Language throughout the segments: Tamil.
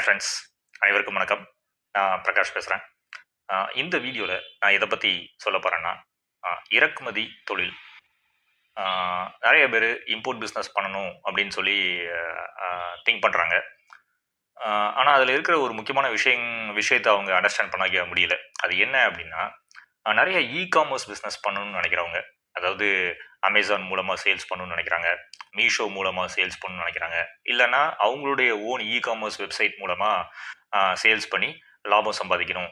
ஃப்ரெண்ட்ஸ் அனைவருக்கும் வணக்கம். நான் பிரகாஷ் பேசுகிறேன். இந்த வீடியோவில் நான் எதை பற்றி சொல்ல போகிறேன்னா, இறக்குமதி தொழில். நிறைய பேர் இம்போர்ட் பிஸ்னஸ் பண்ணணும் அப்படின்னு சொல்லி திங்க் பண்ணுறாங்க. ஆனால் அதில் இருக்கிற ஒரு முக்கியமான விஷயத்தை அவங்க அண்டர்ஸ்டாண்ட் பண்ணிக்க முடியல. அது என்ன அப்படின்னா, நிறைய காமர்ஸ் பிஸ்னஸ் பண்ணணும்னு நினைக்கிறவங்க, அதாவது அமேசான் மூலமாக சேல்ஸ் பண்ணணும்னு நினைக்கிறாங்க, மீஷோ மூலமாக சேல்ஸ் பண்ணணும்னு நினைக்கிறாங்க, இல்லைன்னா அவங்களுடைய ஓன் காமர்ஸ் வெப்சைட் மூலமாக சேல்ஸ் பண்ணி லாபம் சம்பாதிக்கணும்,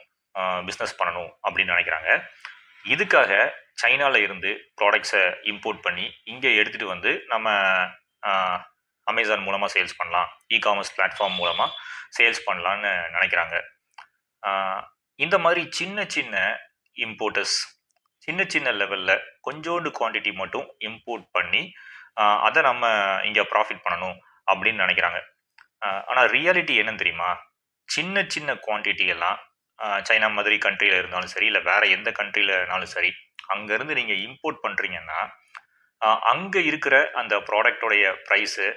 பிஸ்னஸ் பண்ணணும் அப்படின்னு நினைக்கிறாங்க. இதுக்காக சைனாவில் இருந்து ப்ராடக்ட்ஸை இம்போர்ட் பண்ணி இங்கே எடுத்துகிட்டு வந்து நம்ம அமேசான் மூலமாக சேல்ஸ் பண்ணலாம், காமர்ஸ் பிளாட்ஃபார்ம் மூலமாக சேல்ஸ் பண்ணலான்னு நினைக்கிறாங்க. இந்த மாதிரி சின்ன சின்ன இம்போர்ட்டர்ஸ் சின்ன சின்ன லெவலில் கொஞ்சோண்டு குவான்டிட்டி மட்டும் இம்போர்ட் பண்ணி அதை நம்ம இங்கே ப்ராஃபிட் பண்ணணும் அப்படின்னு நினைக்கிறாங்க. ஆனால் ரியாலிட்டி என்னன்னு தெரியுமா? சின்ன சின்ன குவான்டிட்டி எல்லாம் சைனா மாதிரி கண்ட்ரியில் இருந்தாலும் சரி, இல்லை வேறு எந்த கண்ட்ரியிலனாலும் சரி, அங்கேருந்து நீங்கள் இம்போர்ட் பண்ணுறீங்கன்னா அங்கே இருக்கிற அந்த ப்ராடக்டோடைய ப்ரைஸு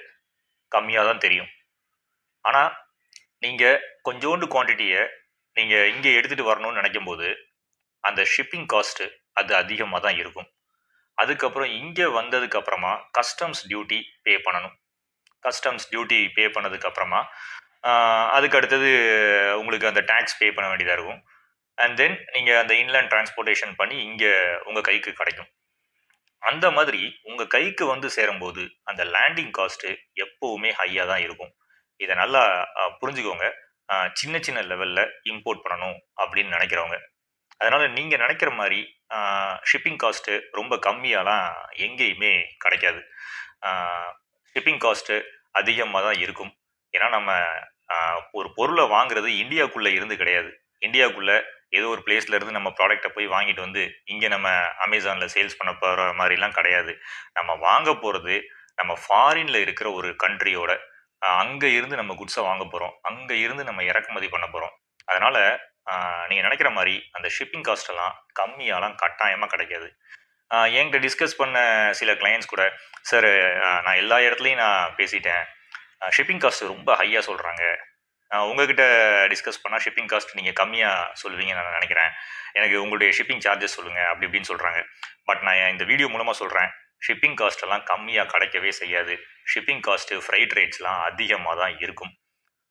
கம்மியாக தான் தெரியும். ஆனால் நீங்கள் கொஞ்சோண்டு குவான்டிட்டியை நீங்கள் இங்கே எடுத்துகிட்டு வரணும்னு நினைக்கும் போது அந்த ஷிப்பிங் காஸ்ட்டு அது அதிகமாக தான் இருக்கும். அதுக்கப்புறம் இங்கே வந்ததுக்கப்புறமா கஸ்டம்ஸ் டியூட்டி பே பண்ணணும். கஸ்டம்ஸ் டியூட்டி பே பண்ணதுக்கப்புறமா அதுக்கு அடுத்தது உங்களுக்கு அந்த டேக்ஸ் பே பண்ண வேண்டியதாக இருக்கும். அண்ட் தென் நீங்கள் அந்த இன்லேண்ட் டிரான்ஸ்போர்ட்டேஷன் பண்ணி இங்கே உங்கள் கைக்கு கிடைக்கும். அந்த மாதிரி உங்கள் கைக்கு வந்து சேரும்போது அந்த லேண்டிங் காஸ்ட்டு எப்போவுமே ஹையாக தான் இருக்கும். இதை நல்லா புரிஞ்சுக்கோங்க. சின்ன சின்ன லெவலில் இம்போர்ட் பண்ணணும் அப்படின்னு நினைக்கிறவங்க, அதனால் நீங்கள் நினைக்கிற மாதிரி ஷிப்பிங் காஸ்ட்டு ரொம்ப கம்மியாலாம் எங்கேயுமே கிடைக்காது. ஷிப்பிங் காஸ்ட்டு அதிகமாக தான் இருக்கும். ஏன்னா நம்ம ஒரு பொருளை வாங்குறது இந்தியாவுக்குள்ளே இருந்து கிடையாது. இந்தியாவுக்குள்ளே ஏதோ ஒரு பிளேஸ்லேருந்து நம்ம ப்ராடக்டை போய் வாங்கிட்டு வந்து இங்கே நம்ம அமேசானில் சேல்ஸ் பண்ண போகிற மாதிரிலாம் கிடையாது. நம்ம வாங்க போகிறது நம்ம ஃபாரினில் இருக்கிற ஒரு கண்ட்ரியோட அங்கே இருந்து நம்ம குட்ஸை வாங்க போகிறோம், அங்கே இருந்து நம்ம இறக்குமதி பண்ண போகிறோம். அதனால் நீங்கள் நினைக்கிற மாதிரி அந்த ஷிப்பிங் காஸ்ட்டெல்லாம் கம்மியாலாம் கட்டாயமாக கிடைக்காது. என்கிட்ட டிஸ்கஸ் பண்ண சில கிளையண்ட்ஸ் கூட, சார் நான் எல்லா இடத்துலையும் நான் பேசிட்டேன், ஷிப்பிங் காஸ்ட் ரொம்ப ஹையாக சொல்கிறாங்க, உங்ககிட்ட டிஸ்கஸ் பண்ணால் ஷிப்பிங் காஸ்ட் நீங்கள் கம்மியாக சொல்லுவீங்கன்னு நான் நினைக்கிறேன், எனக்கு உங்களுடைய ஷிப்பிங் சார்ஜஸ் சொல்லுங்கள் அப்படி இப்படின்னு சொல்கிறாங்க. பட் நான் இந்த வீடியோ மூலமாக சொல்கிறேன், ஷிப்பிங் காஸ்ட்டெல்லாம் கம்மியாக கிடைக்கவே செய்யாது. ஷிப்பிங் காஸ்ட்டு, ஃப்ரைட் ரேட்ஸ்லாம் அதிகமாக தான் இருக்கும்.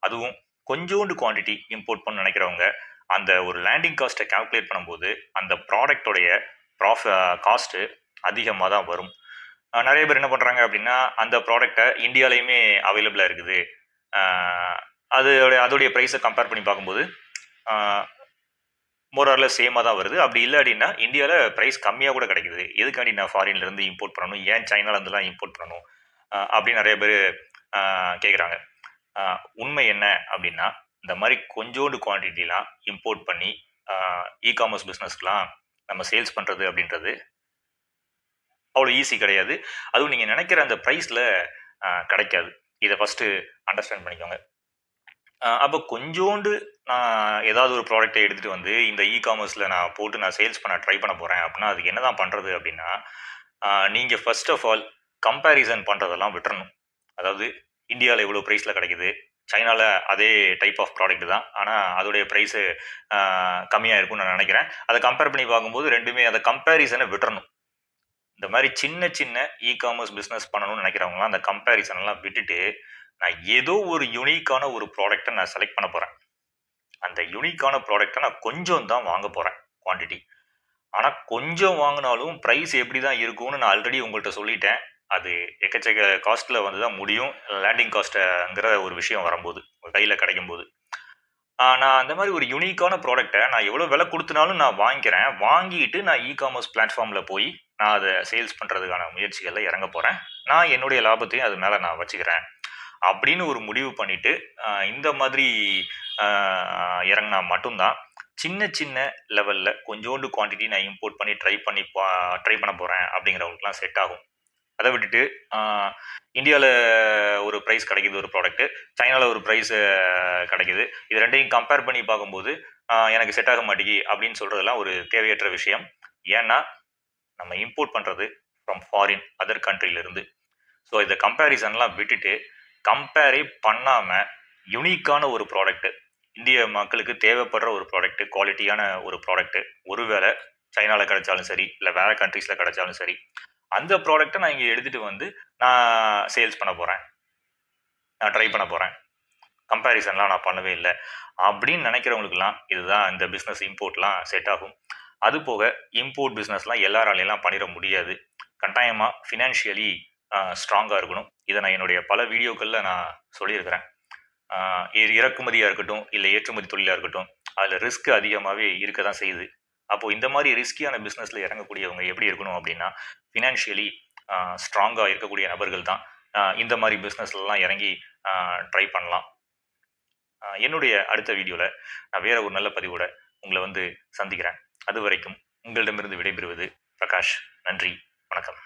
அதுவும் கொஞ்சோண்டு குவான்டிட்டி இம்போர்ட் பண்ண நினைக்கிறவங்க அந்த ஒரு லேண்டிங் காஸ்ட்டை கால்குலேட் பண்ணும்போது அந்த ப்ராடக்டோடைய காஸ்ட்டு அதிகமாக தான் வரும். நிறைய பேர் என்ன பண்ணுறாங்க அப்படின்னா, அந்த ப்ராடக்டை இந்தியாவிலையுமே அவைலபிளாக இருக்குது, அதோடைய ப்ரைஸை கம்பேர் பண்ணி பார்க்கும்போது மோராரில் சேமாக தான் வருது. அப்படி இல்லை அப்படின்னா இந்தியாவில் ப்ரைஸ் கம்மியாக கூட கிடைக்குது, எதுக்காண்டி நான் ஃபாரின்லேருந்து இம்போர்ட் பண்ணணும், ஏன் சைனாலேருந்துலாம் இம்போர்ட் பண்ணணும் அப்படின்னு நிறைய பேர் கேட்குறாங்க. உண்மை என்ன அப்படின்னா, இந்த மாதிரி கொஞ்சோண்டு குவான்டிட்டிலாம் இம்போர்ட் பண்ணி காமர்ஸ் பிஸ்னஸ்க்கெலாம் நம்ம சேல்ஸ் பண்ணுறது அப்படின்றது அவ்வளோ ஈஸி கிடையாது. அதுவும் நீங்கள் நினைக்கிற அந்த ப்ரைஸில் கிடைக்காது. இதை ஃபஸ்ட்டு அண்டர்ஸ்டாண்ட் பண்ணிக்கோங்க. அப்போ கொஞ்சோண்டு நான் ஏதாவது ஒரு ப்ராடக்டை எடுத்துகிட்டு வந்து இந்த காமர்ஸில் நான் போட்டு நான் சேல்ஸ் பண்ண ட்ரை பண்ண போகிறேன் அப்படின்னா அதுக்கு என்ன தான் பண்ணுறது அப்படின்னா, நீங்கள் ஃபர்ஸ்ட் ஆஃப் ஆல் கம்பேரிசன் பண்ணுறதெல்லாம் விட்டுறணும். அதாவது இந்தியாவில் எவ்வளோ ப்ரைஸில் கிடைக்குது, சைனாவில் அதே டைப் ஆஃப் ப்ராடக்ட் தான், ஆனால் அதோடைய ப்ரைஸு கம்மியாக இருக்கும்னு நான் நினைக்கிறேன். அதை கம்பேர் பண்ணி பார்க்கும்போது ரெண்டுமே அந்த கம்பேரிசனை விட்டுறணும். இந்த மாதிரி சின்ன சின்ன காமர்ஸ் பிஸ்னஸ் பண்ணணும்னு நினைக்கிறவங்களாம் அந்த கம்பேரிசனெல்லாம் விட்டுட்டு, நான் ஏதோ ஒரு யூனிக்கான ஒரு ப்ராடக்டை நான் செலக்ட் பண்ண போகிறேன், அந்த யூனிக்கான ப்ராடக்டை நான் கொஞ்சம் தான் வாங்க போகிறேன் குவான்டிட்டி. ஆனால் கொஞ்சம் வாங்கினாலும் ப்ரைஸ் எப்படி தான் இருக்கும்னு நான் ஆல்ரெடி உங்கள்கிட்ட சொல்லிட்டேன். அது எக்கச்சக்க காஸ்ட்டில் வந்து தான் முடியும், லேண்டிங் காஸ்ட்டுங்கிற ஒரு விஷயம் வரும்போது கையில் கிடைக்கும்போது. நான் அந்த மாதிரி ஒரு யூனிக்கான ப்ராடக்டை நான் எவ்வளோ விலை கொடுத்தனாலும் நான் வாங்கிக்கிறேன். வாங்கிட்டு நான் காமர்ஸ் பிளாட்ஃபார்மில் போய் நான் அதை சேல்ஸ் பண்ணுறதுக்கான முயற்சிகளில் இறங்க போகிறேன். நான் என்னுடைய லாபத்தையும் அது மேலே நான் வச்சுக்கிறேன் அப்படின்னு ஒரு முடிவு பண்ணிவிட்டு இந்த மாதிரி இறங்கினா மட்டும்தான் சின்ன சின்ன லெவலில் கொஞ்சோண்டு குவான்டிட்டி நான் இம்போர்ட் பண்ணி ட்ரை பண்ண போகிறேன் அப்படிங்கிறவங்களுக்குலாம் செட் ஆகும். அதை விட்டுட்டு இந்தியாவில் ஒரு ப்ரைஸ் கிடைக்கிது ஒரு ப்ராடக்ட்டு, சைனாவில் ஒரு ப்ரைஸ் கிடைக்கிது, இது ரெண்டையும் கம்பேர் பண்ணி பார்க்கும்போது எனக்கு செட் ஆக மாட்டேங்கி அப்படின்னு சொல்கிறதுலாம் ஒரு தேவையற்ற விஷயம். ஏன்னா நம்ம இம்போர்ட் பண்ணுறது ஃப்ரம் ஃபாரின் அதர் கண்ட்ரியிலேருந்து. ஸோ இந்த கம்பேரிசன்லாம் விட்டுட்டு கம்பேரே பண்ணாமல் யுனிக்கான ஒரு ப்ராடக்ட், இந்திய மக்களுக்கு தேவைப்படுற ஒரு ப்ராடக்ட், குவாலிட்டியான ஒரு ப்ராடக்ட், ஒருவேளை சைனால கிடைச்சாலும் சரி, இல்ல வேற கண்ட்ரீஸ்ல கிடைச்சாலும் சரி, அந்த ப்ராடக்ட்ட நான் இங்க எடுத்துட்டு வந்து நான் சேல்ஸ் பண்ண போறேன். நான் ட்ரை பண்ண போறேன். கம்பேரிசன்லாம் நான் பண்ணவே இல்ல. அப்படின்னு நினைக்கிறவங்களுக்கெல்லாம் இதுதான் இந்த பிசினஸ் இம்போர்ட்லாம் செட் ஆகும். அது போக இம்போர்ட் பிசினஸ்லாம் எல்லாராலையும் பண்ணிட முடியாது. கட்டாயமா ஃபினான்ஷியலி ஸ்ட்ராங்கா இருக்கணும். இத நான் என்னுடைய பல வீடியோக்கள்ல நான் சொல்லியிருக்கிறேன். இது இறக்குமதியா இருக்கட்டும், இல்ல ஏற்றுமதி தொழிலா இருக்கட்டும், அதுல ரிஸ்க் அதிகமாவே இருக்க தான் செய்யுது. அப்போ இந்த மாரி ரிஸ்கியான பிசினஸ்ல இறங்கக்கூடியவங்க எப்படி இருக்கணும் அப்படின்னா, ஃபினான்ஷியலி ஸ்ட்ராங்கா இருக்கக்கூடிய நபர்கள் தான் இந்த மாரி பிசினஸ்லலாம் இறங்கி ட்ரை பண்ணலாம். என்னுடைய அடுத்த வீடியோல நான் வேற ஒரு நல்ல பதிவோட உங்கள வந்து சந்திக்கிறேன். அதுவரைக்கும் உங்களிடமிருந்து விடைபெறுவது பிரகாஷ். நன்றி. வணக்கம்.